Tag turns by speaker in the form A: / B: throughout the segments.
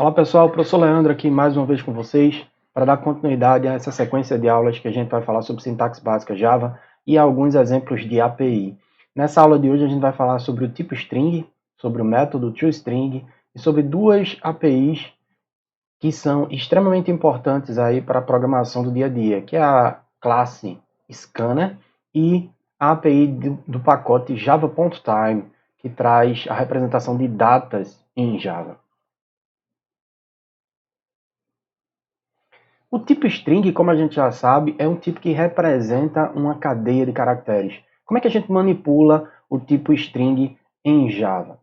A: Olá pessoal, o professor Leandro aqui mais uma vez com vocês para dar continuidade a essa sequência de aulas que a gente vai falar sobre sintaxe básica Java e alguns exemplos de API. Nessa aula de hoje a gente vai falar sobre o tipo string, sobre o método toString e sobre duas APIs que são extremamente importantes aí para a programação do dia a dia, que é a classe Scanner e a API do pacote Java.time, que traz a representação de datas em Java. O tipo string, como a gente já sabe, é um tipo que representa uma cadeia de caracteres. Como é que a gente manipula o tipo string em Java?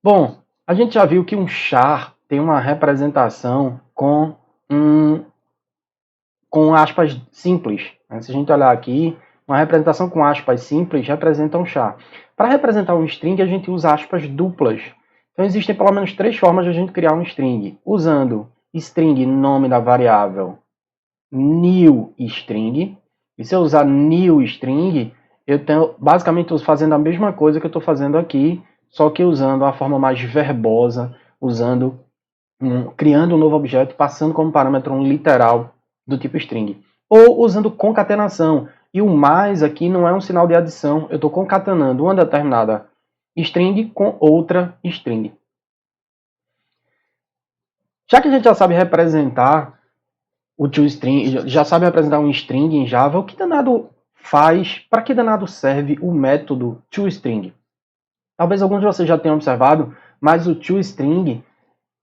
A: Bom, a gente já viu que um char tem uma representação com aspas simples. Se a gente olhar aqui, uma representação com aspas simples representa um char. Para representar um string, a gente usa aspas duplas. Então, existem pelo menos três formas de a gente criar um string. Usando string, nome da variável, new string. E se eu usar new string, eu tenho basicamente fazendo a mesma coisa que eu estou fazendo aqui, só que usando a forma mais verbosa, criando um novo objeto, passando como parâmetro um literal do tipo string. Ou usando concatenação. E o mais aqui não é um sinal de adição, eu estou concatenando uma determinada string com outra string. Já que a gente já sabe representar o toString, já sabe representar um string em Java, o que danado faz, para que danado serve o método toString? Talvez alguns de vocês já tenham observado, mas o toString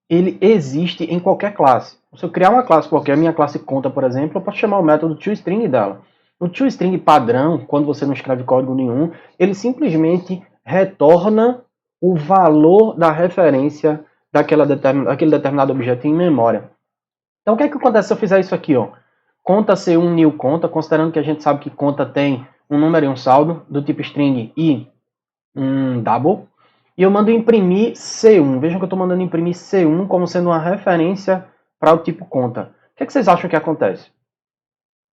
A: ele existe em qualquer classe. Se eu criar uma classe qualquer, minha classe conta, por exemplo, eu posso chamar o método toString dela. O toString padrão, quando você não escreve código nenhum, ele simplesmente retorna o valor da referência daquele determinado objeto em memória. Então, o que é que acontece se eu fizer isso aqui? Conta C1, new conta, considerando que a gente sabe que conta tem um número e um saldo, do tipo string e um double. E eu mando imprimir C1. Vejam que eu estou mandando imprimir C1 como sendo uma referência para o tipo conta. O que é que vocês acham que acontece?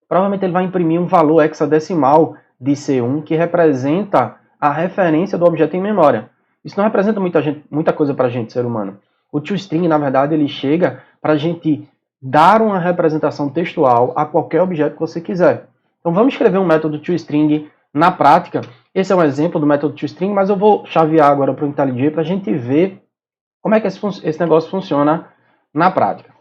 A: Provavelmente ele vai imprimir um valor hexadecimal de C1 que representa a referência do objeto em memória. Isso não representa muita coisa para a gente, ser humano. O toString, na verdade, ele chega para a gente dar uma representação textual a qualquer objeto que você quiser. Então vamos escrever um método toString na prática. Esse é um exemplo do método toString, mas eu vou chavear agora para o IntelliJ para a gente ver como é que esse negócio funciona na prática.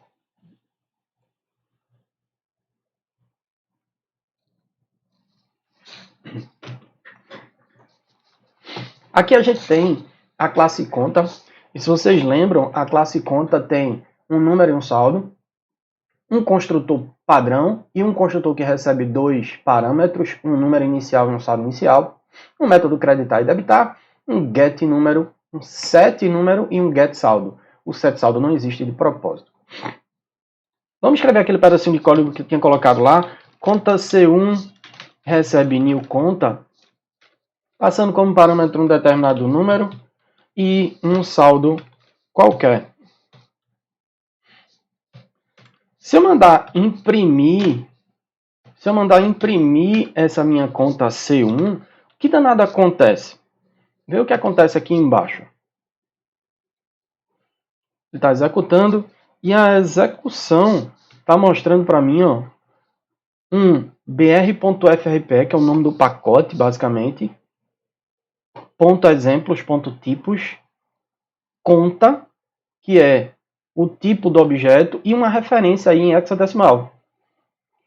A: Aqui a gente tem a classe conta, e se vocês lembram, a classe conta tem um número e um saldo, um construtor padrão e um construtor que recebe dois parâmetros, um número inicial e um saldo inicial, um método creditar e debitar, um get número, um set número e um get saldo. O set saldo não existe de propósito. Vamos escrever aquele pedacinho de código que eu tinha colocado lá. Conta C1 recebe new conta, passando como parâmetro um determinado número e um saldo qualquer. Se eu mandar imprimir essa minha conta C1, que danado acontece? Vê o que acontece aqui embaixo. Ele está executando e a execução está mostrando para mim um br.frp, que é o nome do pacote, basicamente, .exemplos, .tipos, conta, que é o tipo do objeto, e uma referência aí em hexadecimal.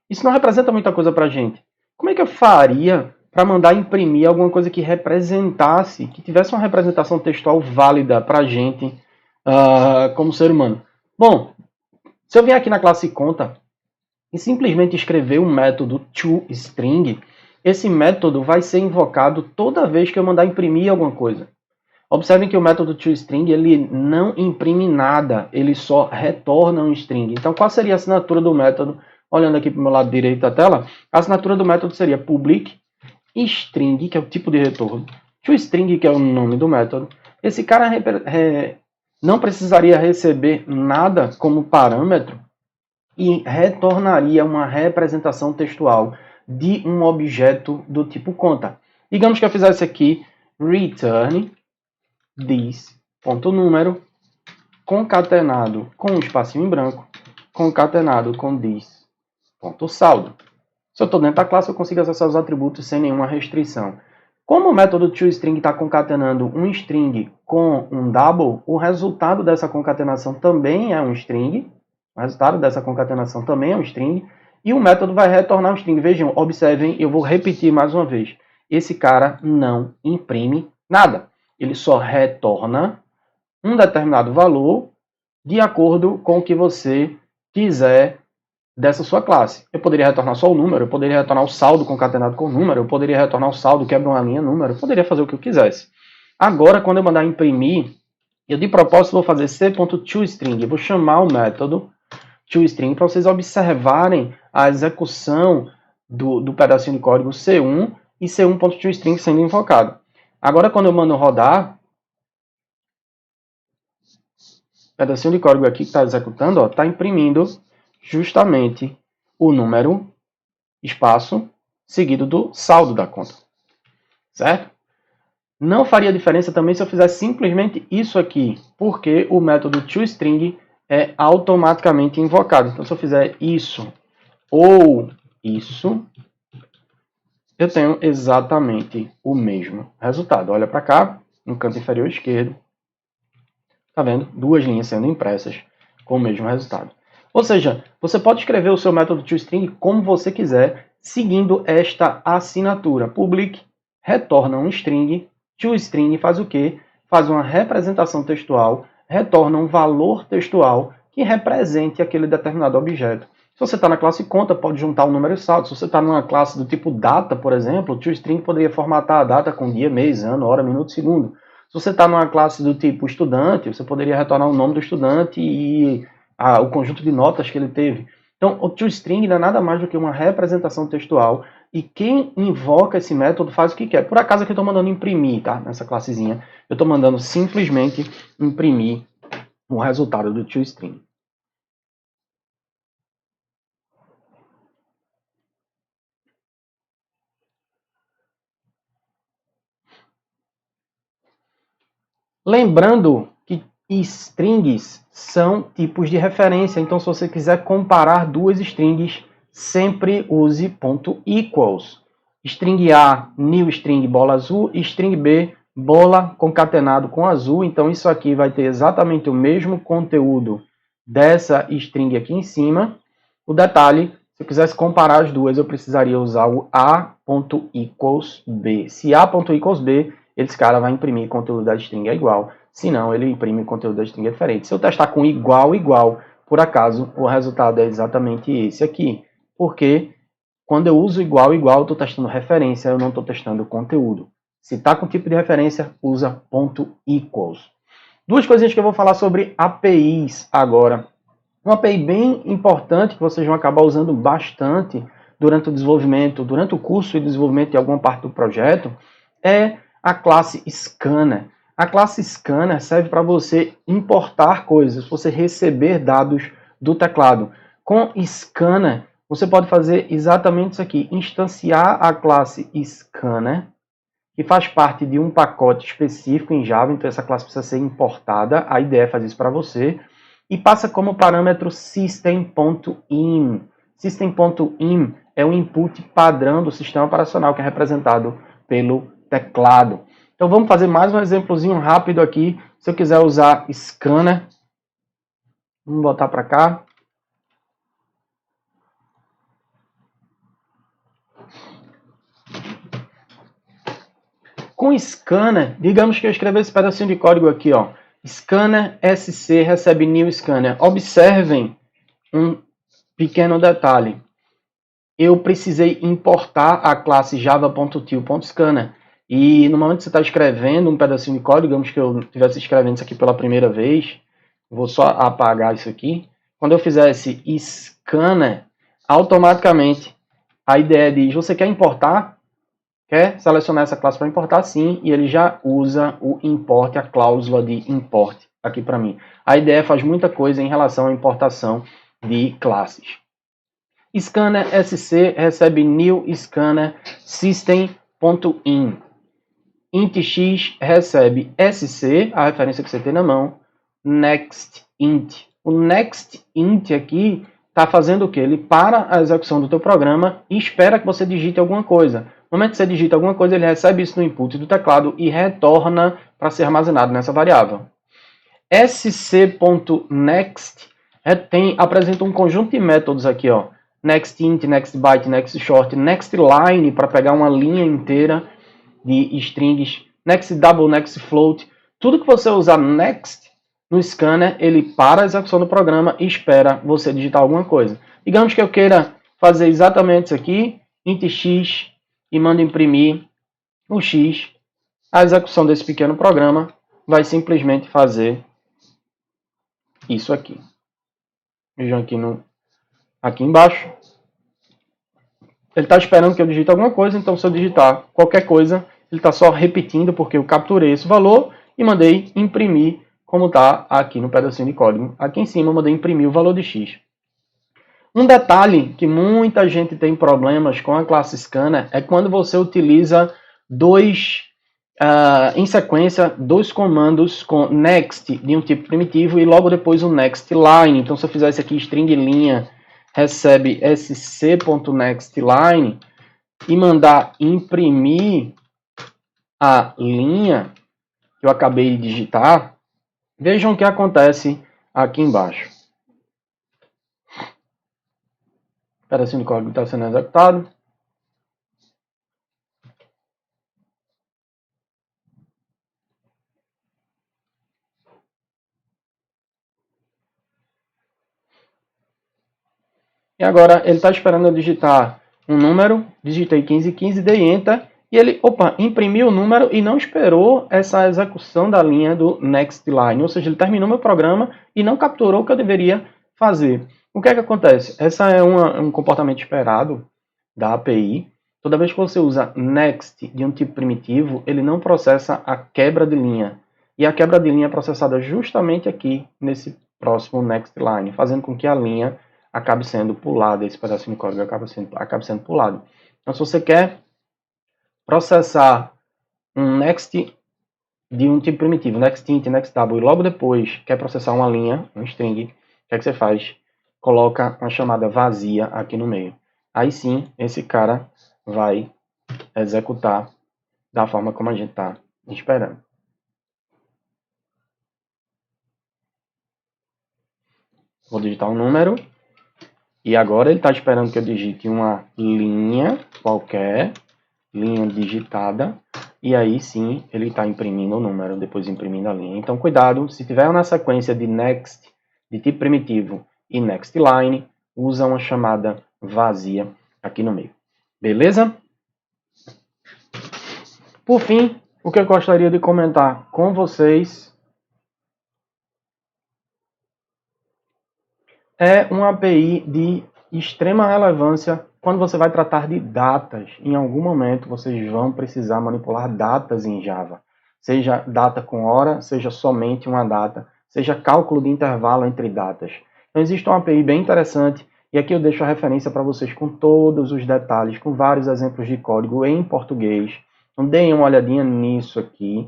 A: Isso não representa muita coisa para a gente. Como é que eu faria para mandar imprimir alguma coisa que representasse, que tivesse uma representação textual válida para a gente como ser humano? Bom, se eu vier aqui na classe conta e simplesmente escrever um método toString, esse método vai ser invocado toda vez que eu mandar imprimir alguma coisa. Observem que o método toString ele não imprime nada, ele só retorna um string. Então, qual seria a assinatura do método? Olhando aqui para o meu lado direito da tela, a assinatura do método seria public string, que é o tipo de retorno, toString, que é o nome do método. Esse cara não precisaria receber nada como parâmetro e retornaria uma representação textual de um objeto do tipo conta. Digamos que eu fizesse aqui return this.número concatenado com um espacinho em branco, concatenado com this.saldo. Se eu estou dentro da classe, eu consigo acessar os atributos sem nenhuma restrição. Como o método toString está concatenando um string com um double, o resultado dessa concatenação também é um string. O resultado dessa concatenação também é um string. E o método vai retornar um string. Vejam, observem, eu vou repetir mais uma vez. Esse cara não imprime nada. Ele só retorna um determinado valor de acordo com o que você quiser dessa sua classe. Eu poderia retornar só o número, eu poderia retornar o saldo concatenado com o número, eu poderia retornar o saldo quebra uma linha número, eu poderia fazer o que eu quisesse. Agora, quando eu mandar imprimir, eu de propósito vou fazer c.toString, eu vou chamar o método toString para vocês observarem a execução do pedacinho de código C1 e C1.toString sendo invocado. Agora, quando eu mando rodar, o pedacinho de código aqui que está executando, está imprimindo justamente o número, espaço, seguido do saldo da conta. Certo? Não faria diferença também se eu fizesse simplesmente isso aqui, porque o método toString é automaticamente invocado. Então, se eu fizer isso ou isso, eu tenho exatamente o mesmo resultado. Olha para cá, no canto inferior esquerdo. Tá vendo? Duas linhas sendo impressas com o mesmo resultado. Ou seja, você pode escrever o seu método toString como você quiser, seguindo esta assinatura. Public retorna um string, toString faz o quê? Faz uma representação textual, retorna um valor textual que represente aquele determinado objeto. Se você está na classe conta, pode juntar o número e saldo. Se você está numa classe do tipo data, por exemplo, o toString poderia formatar a data com dia, mês, ano, hora, minuto, segundo. Se você está numa classe do tipo estudante, você poderia retornar o nome do estudante e o conjunto de notas que ele teve. Então, o toString não é nada mais do que uma representação textual e quem invoca esse método faz o que quer. Por acaso aqui eu estou mandando imprimir, tá? Nessa classezinha, eu estou mandando simplesmente imprimir o resultado do toString. Lembrando que strings são tipos de referência, então se você quiser comparar duas strings, sempre use .equals. String A, new string bola azul, string B, bola concatenado com azul, então isso aqui vai ter exatamente o mesmo conteúdo dessa string aqui em cima. O detalhe, se eu quisesse comparar as duas, eu precisaria usar o A.equals B. Se A.equals B, esse cara vai imprimir conteúdo da string é igual, senão ele imprime conteúdo da string é diferente. Se eu testar com igual, igual, por acaso, o resultado é exatamente esse aqui, porque quando eu uso igual, igual, eu estou testando referência, eu não estou testando conteúdo. Se está com tipo de referência, usa .equals. Duas coisinhas que eu vou falar sobre APIs agora. Uma API bem importante que vocês vão acabar usando bastante durante o desenvolvimento, durante o curso e desenvolvimento de alguma parte do projeto, é a classe Scanner. A classe Scanner serve para você importar coisas, você receber dados do teclado. Com Scanner, você pode fazer exatamente isso aqui, instanciar a classe Scanner, que faz parte de um pacote específico em Java, então essa classe precisa ser importada, a IDE faz isso para você, e passa como parâmetro system.in. System.in é o input padrão do sistema operacional, que é representado pelo teclado. Então vamos fazer mais um exemplozinho rápido aqui. Se eu quiser usar scanner, vamos botar para cá. Com scanner, digamos que eu escrever esse pedacinho de código aqui, ó. Scanner SC recebe new scanner. Observem um pequeno detalhe. Eu precisei importar a classe java.til.scanner. E no momento que você está escrevendo um pedacinho de código, digamos que eu estivesse escrevendo isso aqui pela primeira vez, vou só apagar isso aqui. Quando eu fizesse scanner, automaticamente a IDE diz, você quer importar? Quer selecionar essa classe para importar? Sim, e ele já usa o import, a cláusula de import aqui para mim. A IDE faz muita coisa em relação à importação de classes. Scanner SC recebe new scanner system.in. int x recebe sc, a referência que você tem na mão, next int. O next int aqui está fazendo o quê? Ele para a execução do teu programa e espera que você digite alguma coisa. No momento que você digita alguma coisa, ele recebe isso no input do teclado e retorna para ser armazenado nessa variável. sc.next apresenta um conjunto de métodos aqui, ó. Next int, next byte, next short, next line para pegar uma linha inteira de strings, next double, next float. Tudo que você usar next no scanner, ele para a execução do programa e espera você digitar alguma coisa. Digamos que eu queira fazer exatamente isso aqui, int x, e mando imprimir o x. A execução desse pequeno programa vai simplesmente fazer isso aqui. Vejam aqui embaixo. Ele está esperando que eu digite alguma coisa, então se eu digitar qualquer coisa, ele está só repetindo porque eu capturei esse valor e mandei imprimir como está aqui no pedacinho de código. Aqui em cima eu mandei imprimir o valor de x. Um detalhe que muita gente tem problemas com a classe scanner é quando você utiliza em sequência, dois comandos com next de um tipo primitivo e logo depois o next line. Então se eu fizer isso aqui, string linha, recebe sc.nextLine e mandar imprimir a linha que eu acabei de digitar, vejam o que acontece aqui embaixo. O pedacinho de código está sendo executado. E agora ele está esperando eu digitar um número, digitei 1515, dei Enter, e ele, imprimiu o número e não esperou essa execução da linha do next line, ou seja, ele terminou meu programa e não capturou o que eu deveria fazer. O que é que acontece? Essa é um comportamento esperado da API. Toda vez que você usa next de um tipo primitivo, ele não processa a quebra de linha. E a quebra de linha é processada justamente aqui, nesse próximo next line, fazendo com que a linha acabe sendo pulada, esse pedacinho de código acabe sendo pulado. Então, se você quer processar um next de um tipo primitivo, next int, next double, e logo depois quer processar uma linha, um string, o que é que você faz? Coloca uma chamada vazia aqui no meio. Aí sim, esse cara vai executar da forma como a gente está esperando. Vou digitar um número. E agora ele está esperando que eu digite uma linha qualquer, linha digitada, e aí sim ele está imprimindo o número, depois imprimindo a linha. Então cuidado, se tiver uma sequência de next, de tipo primitivo, e next line, usa uma chamada vazia aqui no meio. Beleza? Por fim, o que eu gostaria de comentar com vocês é uma API de extrema relevância quando você vai tratar de datas. Em algum momento vocês vão precisar manipular datas em Java. Seja data com hora, seja somente uma data, seja cálculo de intervalo entre datas. Então existe uma API bem interessante e aqui eu deixo a referência para vocês com todos os detalhes, com vários exemplos de código em português. Então deem uma olhadinha nisso aqui.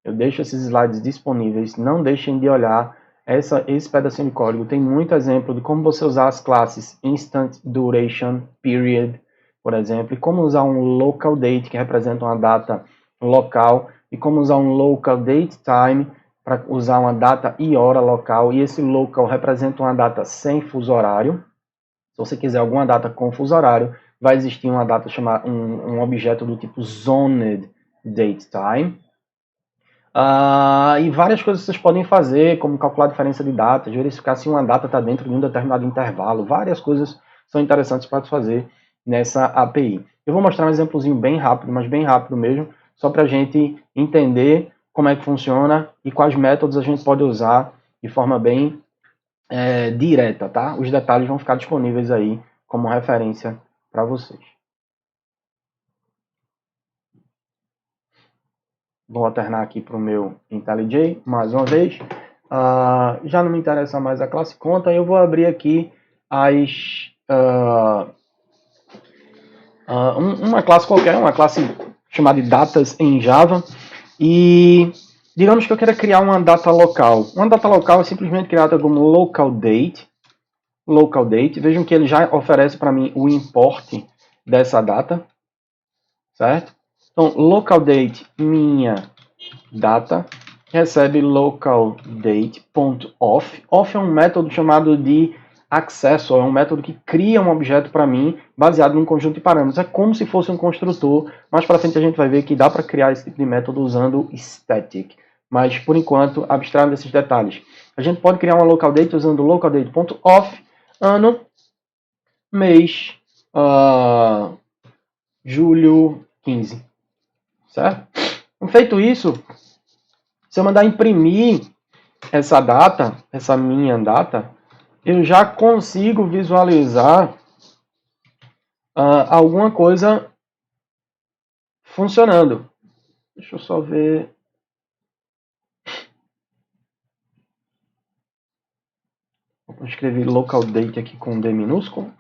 A: Eu deixo esses slides disponíveis, não deixem de olhar. Esse pedacinho de código tem muito exemplo de como você usar as classes Instant Duration Period, por exemplo, e como usar um Local Date, que representa uma data local, e como usar um Local Date Time, para usar uma data e hora local, e esse local representa uma data sem fuso horário. Se você quiser alguma data com fuso horário, vai existir uma data chamada um objeto do tipo Zoned Date Time. E várias coisas vocês podem fazer, como calcular a diferença de datas, verificar se uma data está dentro de um determinado intervalo. Várias coisas são interessantes para fazer nessa API. Eu vou mostrar um exemplozinho bem rápido, mas bem rápido mesmo, só para a gente entender como é que funciona e quais métodos a gente pode usar de forma bem direta, tá? Os detalhes vão ficar disponíveis aí como referência para vocês. Vou alternar aqui para o meu IntelliJ, mais uma vez. Já não me interessa mais a classe conta, eu vou abrir aqui uma classe qualquer, uma classe chamado de datas em Java. E digamos que eu quero criar uma data local. Uma data local é simplesmente criada como local date. Vejam que ele já oferece para mim o import dessa data, certo? Então, local date minha data recebe local date.auth. Auth é um método chamado de acesso, é um método que cria um objeto para mim baseado num conjunto de parâmetros. É como se fosse um construtor. Mais para frente a gente vai ver que dá para criar esse tipo de método usando static. Mas por enquanto, abstraindo desses detalhes. A gente pode criar uma local date usando localdate.auth, ano, mês, julho 15, certo? Feito isso, se eu mandar imprimir essa data, essa minha data, eu já consigo visualizar alguma coisa funcionando. Deixa eu só ver. Vou escrever local date aqui com D minúsculo.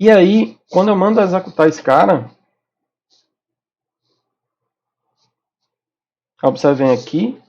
A: E aí, quando eu mando executar esse cara, observem aqui,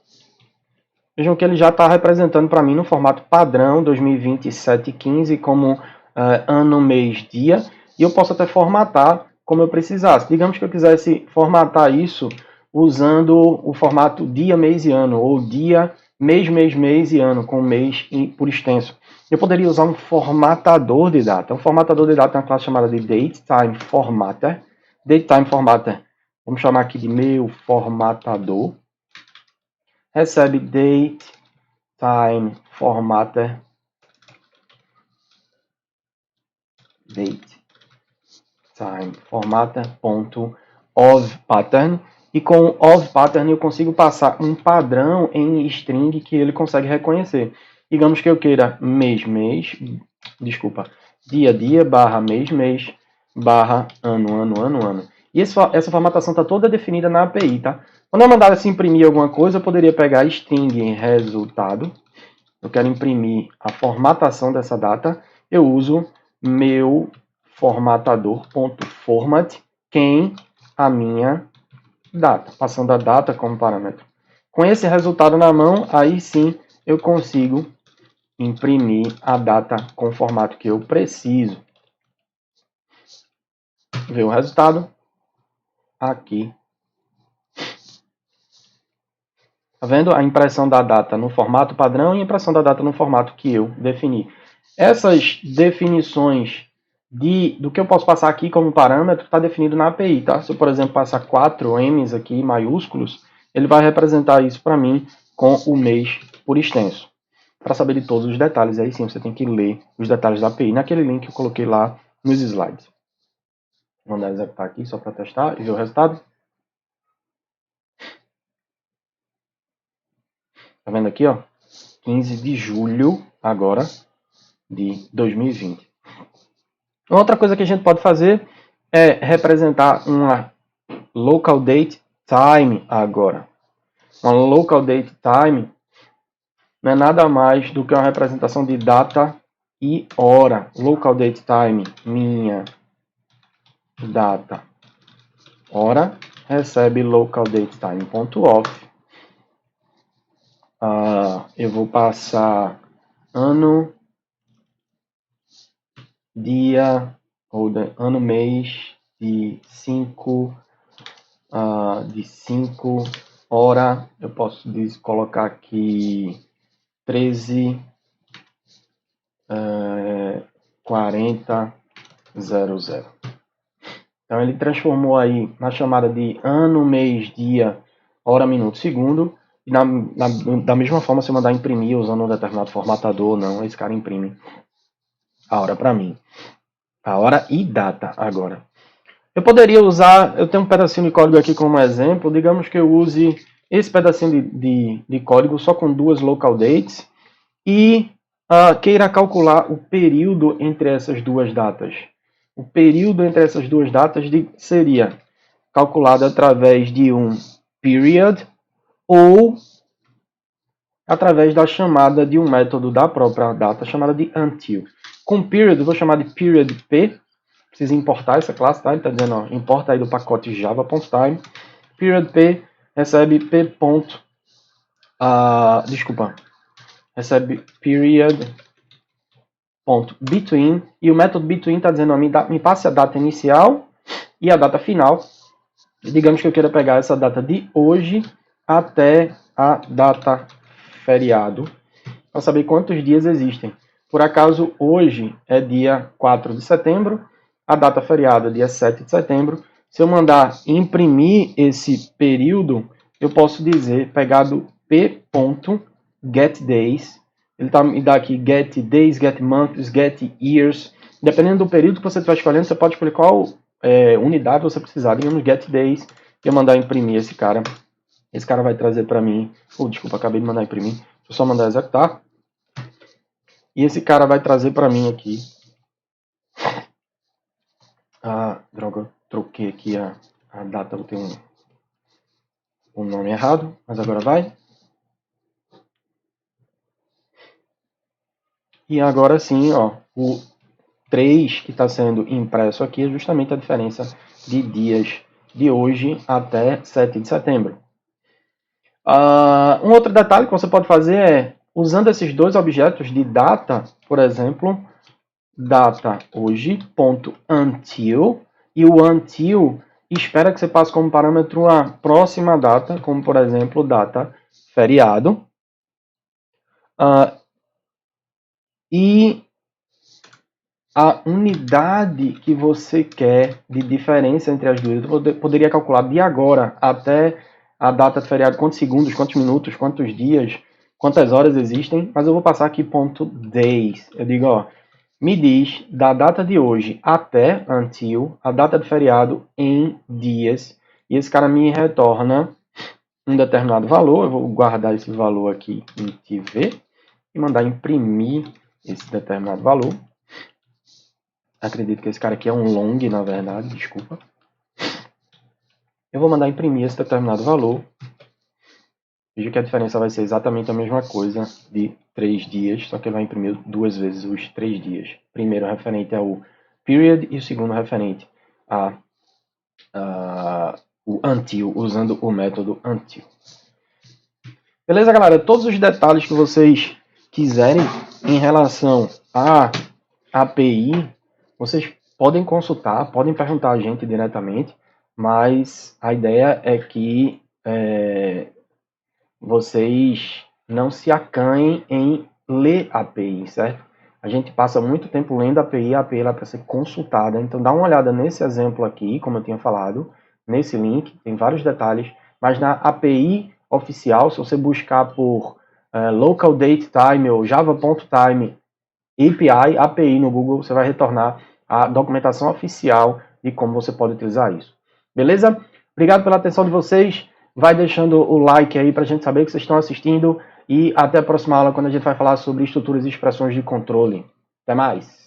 A: vejam que ele já está representando para mim no formato padrão 2027-15 como ano, mês, dia. E eu posso até formatar como eu precisasse. Digamos que eu quisesse formatar isso usando o formato dia, mês e ano, ou dia, mês, mês e ano, com mês por extenso. Eu poderia usar um formatador de data. Um formatador de data é uma classe chamada de DateTimeFormatter. DateTimeFormatter, vamos chamar aqui de meu formatador. Recebe DateTimeFormatter. DateTimeFormatter.ovPattern. E com o ovPattern eu consigo passar um padrão em string que ele consegue reconhecer. Digamos que eu queira dia, barra mês, barra ano. E essa formatação está toda definida na API, tá? Quando eu mandar assim, imprimir alguma coisa, eu poderia pegar string resultado. Eu quero imprimir a formatação dessa data. Eu uso meu formatador.format quem a minha data, passando a data como parâmetro. Com esse resultado na mão, aí sim eu consigo imprimir a data com o formato que eu preciso. Ver o resultado aqui. Tá vendo? A impressão da data no formato padrão e a impressão da data no formato que eu defini. Essas definições do que eu posso passar aqui como parâmetro está definido na API, tá? Se eu, por exemplo, passar 4 M's aqui maiúsculos, ele vai representar isso para mim com o mês por extenso. Para saber de todos os detalhes, aí sim você tem que ler os detalhes da API naquele link que eu coloquei lá nos slides. Vou mandar executar aqui só para testar e ver o resultado. Tá vendo aqui, ó? 15 de julho agora de 2020. Outra coisa que a gente pode fazer é representar uma local date time agora. Uma local date time não é nada mais do que uma representação de data e hora. Local date time, minha data, hora, recebe local date time.off. Eu vou passar ano, dia, ou ano, mês, de 5 hora, eu posso colocar aqui 13, 40, 00. Então ele transformou aí na chamada de ano, mês, dia, hora, minuto, segundo. E da mesma forma, se eu mandar imprimir usando um determinado formatador ou não, esse cara imprime a hora para mim. A hora e data agora. Eu poderia usar, eu tenho um pedacinho de código aqui como exemplo, digamos que eu use esse pedacinho de código só com 2 local dates e queira calcular o período entre essas duas datas. O período entre essas duas datas seria calculado através de um period ou através da chamada de um método da própria data chamada de until. Com period eu vou chamar de period p. precisa importar essa classe, tá? Ele está dizendo, ó, importa aí do pacote java.time. Period P recebe p. Recebe period.between, e o método between está dizendo, ó, me passe a data inicial e a data final. Digamos que eu queira pegar essa data de hoje até a data feriado, para saber quantos dias existem. Por acaso, hoje é dia 4 de setembro, a data feriado é dia 7 de setembro. Se eu mandar imprimir esse período, eu posso dizer, pegar do p.getDays, ele me dá aqui get days, get months, get years. Dependendo do período que você estiver escolhendo, você pode escolher qual unidade você precisar. Digamos get days, e eu mandar imprimir esse cara. Esse cara vai trazer para mim... desculpa, acabei de mandar imprimir. Deixa eu só mandar executar. E esse cara vai trazer para mim aqui... droga, eu troquei aqui a data, eu tenho um nome errado, mas agora vai. E agora sim, ó, o 3 que está sendo impresso aqui é justamente a diferença de dias de hoje até 7 de setembro. Um outro detalhe que você pode fazer é, usando esses dois objetos de data, por exemplo, data hoje, .until, e o until espera que você passe como parâmetro a próxima data, como por exemplo, data feriado. E a unidade que você quer de diferença entre as duas, eu poderia calcular de agora até a data de feriado, quantos segundos, quantos minutos, quantos dias, quantas horas existem, mas eu vou passar aqui .days. Eu digo, ó, me diz da data de hoje até, until, a data de feriado em dias, e esse cara me retorna um determinado valor. Eu vou guardar esse valor aqui em TV e mandar imprimir esse determinado valor. Acredito que esse cara aqui é um long, na verdade, desculpa. Eu vou mandar imprimir esse determinado valor. Veja que a diferença vai ser exatamente a mesma coisa de 3 dias, só que ele vai imprimir duas vezes os 3 dias. Primeiro referente ao period e o segundo referente o until, usando o método until. Beleza, galera? Todos os detalhes que vocês quiserem em relação à API, vocês podem consultar, podem perguntar a gente diretamente, mas a ideia é que vocês não se acanhem em ler a API, certo? A gente passa muito tempo lendo a API lá para ser consultada, então dá uma olhada nesse exemplo aqui, como eu tinha falado, nesse link, tem vários detalhes, mas na API oficial, se você buscar por local date time ou java.time API no Google, você vai retornar a documentação oficial de como você pode utilizar isso. Beleza? Obrigado pela atenção de vocês. Vai deixando o like aí para a gente saber que vocês estão assistindo. E até a próxima aula, quando a gente vai falar sobre estruturas e expressões de controle. Até mais!